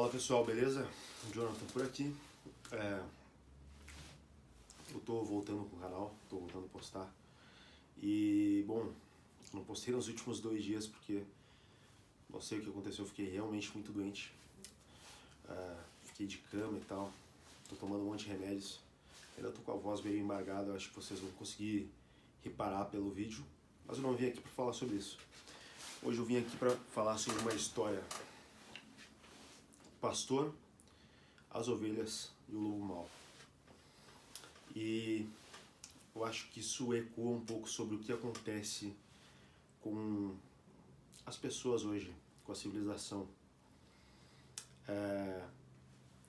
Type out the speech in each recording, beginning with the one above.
Fala pessoal, beleza? Jonathan por aqui. Eu tô voltando com o canal, tô voltando a postar. E, bom, não postei nos últimos 2 dias porque não sei o que aconteceu, eu fiquei realmente muito doente. Fiquei de cama e tal, tô tomando um monte de remédios. Ainda tô com a voz meio embargada, eu acho que vocês vão conseguir reparar pelo vídeo. Mas eu não vim aqui para falar sobre isso. Hoje eu vim aqui para falar sobre uma história. Pastor, as ovelhas e o lobo mau. E eu acho que isso ecoa um pouco sobre o que acontece com as pessoas hoje, com a civilização.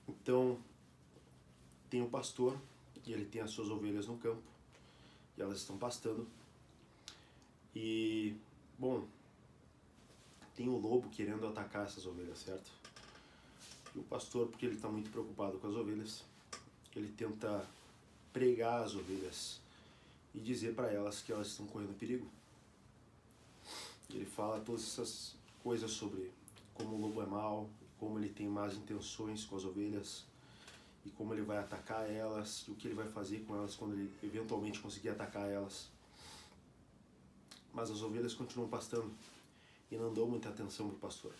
Então, tem o pastor e ele tem as suas ovelhas no campo e elas estão pastando. E, bom, tem o lobo querendo atacar essas ovelhas, certo? E o pastor, porque ele está muito preocupado com as ovelhas, ele tenta pregar as ovelhas e dizer para elas que elas estão correndo perigo. Ele fala todas essas coisas sobre como o lobo é mau, como ele tem más intenções com as ovelhas e como ele vai atacar elas e o que ele vai fazer com elas quando ele eventualmente conseguir atacar elas. Mas as ovelhas continuam pastando e não dão muita atenção para o pastor.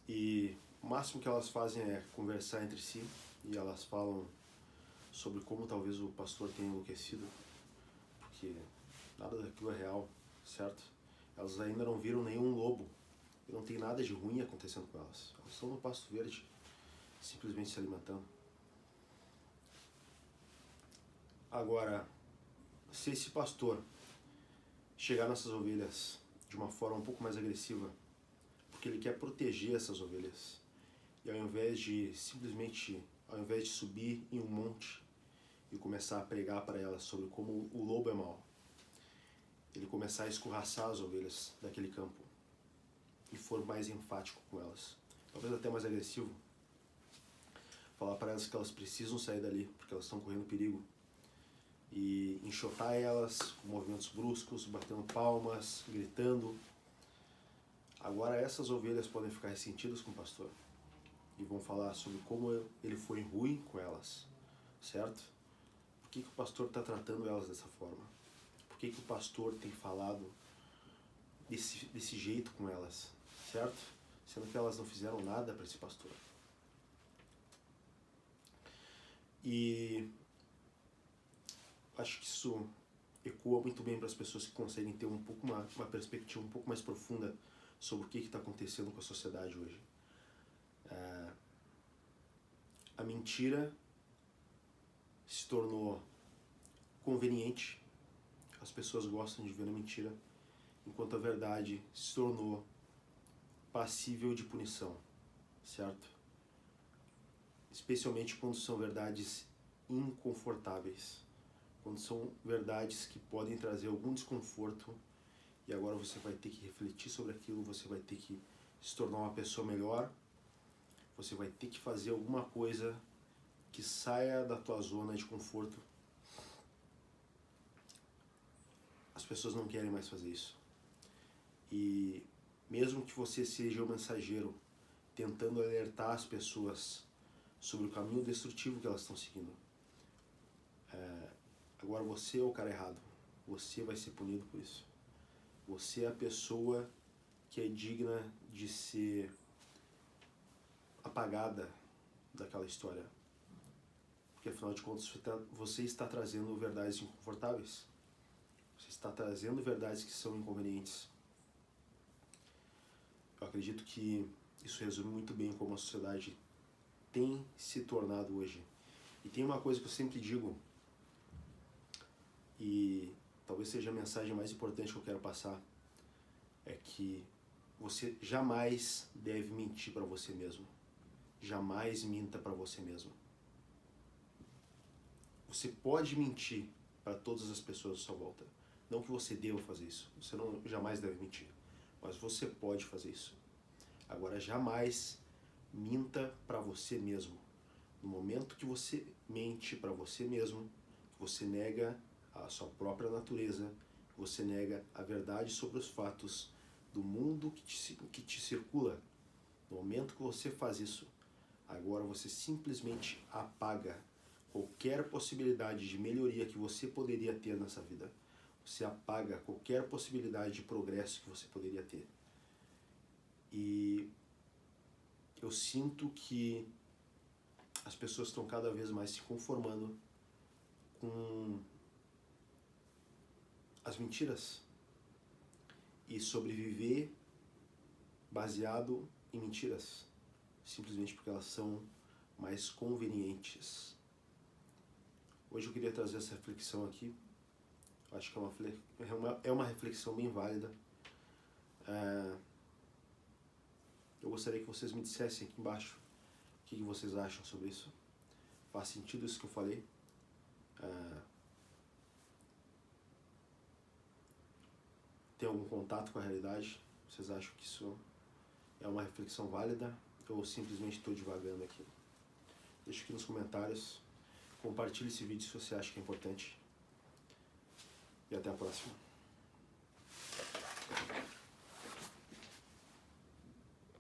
E o máximo que elas fazem é conversar entre si e elas falam sobre como talvez o pastor tenha enlouquecido, porque nada daquilo é real, certo? Elas ainda não viram nenhum lobo e não tem nada de ruim acontecendo com elas. Elas estão no pasto verde, simplesmente se alimentando. Agora, se esse pastor chegar nessas ovelhas de uma forma um pouco mais agressiva, porque ele quer proteger essas ovelhas, e ao invés de subir em um monte e começar a pregar para elas sobre como o lobo é mau, ele começar a escorraçar as ovelhas daquele campo e for mais enfático com elas, talvez até mais agressivo, falar para elas que elas precisam sair dali porque elas estão correndo perigo e enxotar elas com movimentos bruscos, batendo palmas, gritando. Agora essas ovelhas podem ficar ressentidas com o pastor e vão falar sobre como ele foi ruim com elas, certo? Por que o pastor está tratando elas dessa forma? Por que o pastor tem falado desse jeito com elas, certo? Sendo que elas não fizeram nada para esse pastor. E acho que isso ecoa muito bem para as pessoas que conseguem ter uma perspectiva um pouco mais profunda sobre o que está acontecendo com a sociedade hoje. A mentira se tornou conveniente, as pessoas gostam de ver a mentira, enquanto a verdade se tornou passível de punição, certo? Especialmente quando são verdades inconfortáveis, quando são verdades que podem trazer algum desconforto e agora você vai ter que refletir sobre aquilo, você vai ter que se tornar uma pessoa melhor, você vai ter que fazer alguma coisa que saia da tua zona de conforto. As pessoas não querem mais fazer isso. E mesmo que você seja o mensageiro tentando alertar as pessoas sobre o caminho destrutivo que elas estão seguindo, agora você é o cara errado. Você vai ser punido por isso. Você é a pessoa que é digna de ser apagada daquela história. Porque afinal de contas você está trazendo verdades inconfortáveis. Você está trazendo verdades que são inconvenientes. Eu acredito que isso resume muito bem como a sociedade tem se tornado hoje. E tem uma coisa que eu sempre digo, e talvez seja a mensagem mais importante que eu quero passar, é que você jamais deve mentir para você mesmo. Jamais minta para você mesmo. Você pode mentir para todas as pessoas à sua volta. Não que você deva fazer isso. Você jamais deve mentir. Mas você pode fazer isso. Agora, jamais minta para você mesmo. No momento que você mente para você mesmo, você nega a sua própria natureza, você nega a verdade sobre os fatos, do mundo que te circula. No momento que você faz isso, agora você simplesmente apaga qualquer possibilidade de melhoria que você poderia ter nessa vida. Você apaga qualquer possibilidade de progresso que você poderia ter. E eu sinto que as pessoas estão cada vez mais se conformando com as mentiras e sobreviver baseado em mentiras, simplesmente porque elas são mais convenientes. Hoje eu queria trazer essa reflexão aqui. Eu acho que é uma reflexão bem válida. Eu gostaria que vocês me dissessem aqui embaixo o que vocês acham sobre isso. Faz sentido isso que eu falei? Tem algum contato com a realidade? Vocês acham que isso é uma reflexão válida ou simplesmente estou divagando aqui? Deixa aqui nos comentários. Compartilhe esse vídeo se você acha que é importante. E até a próxima.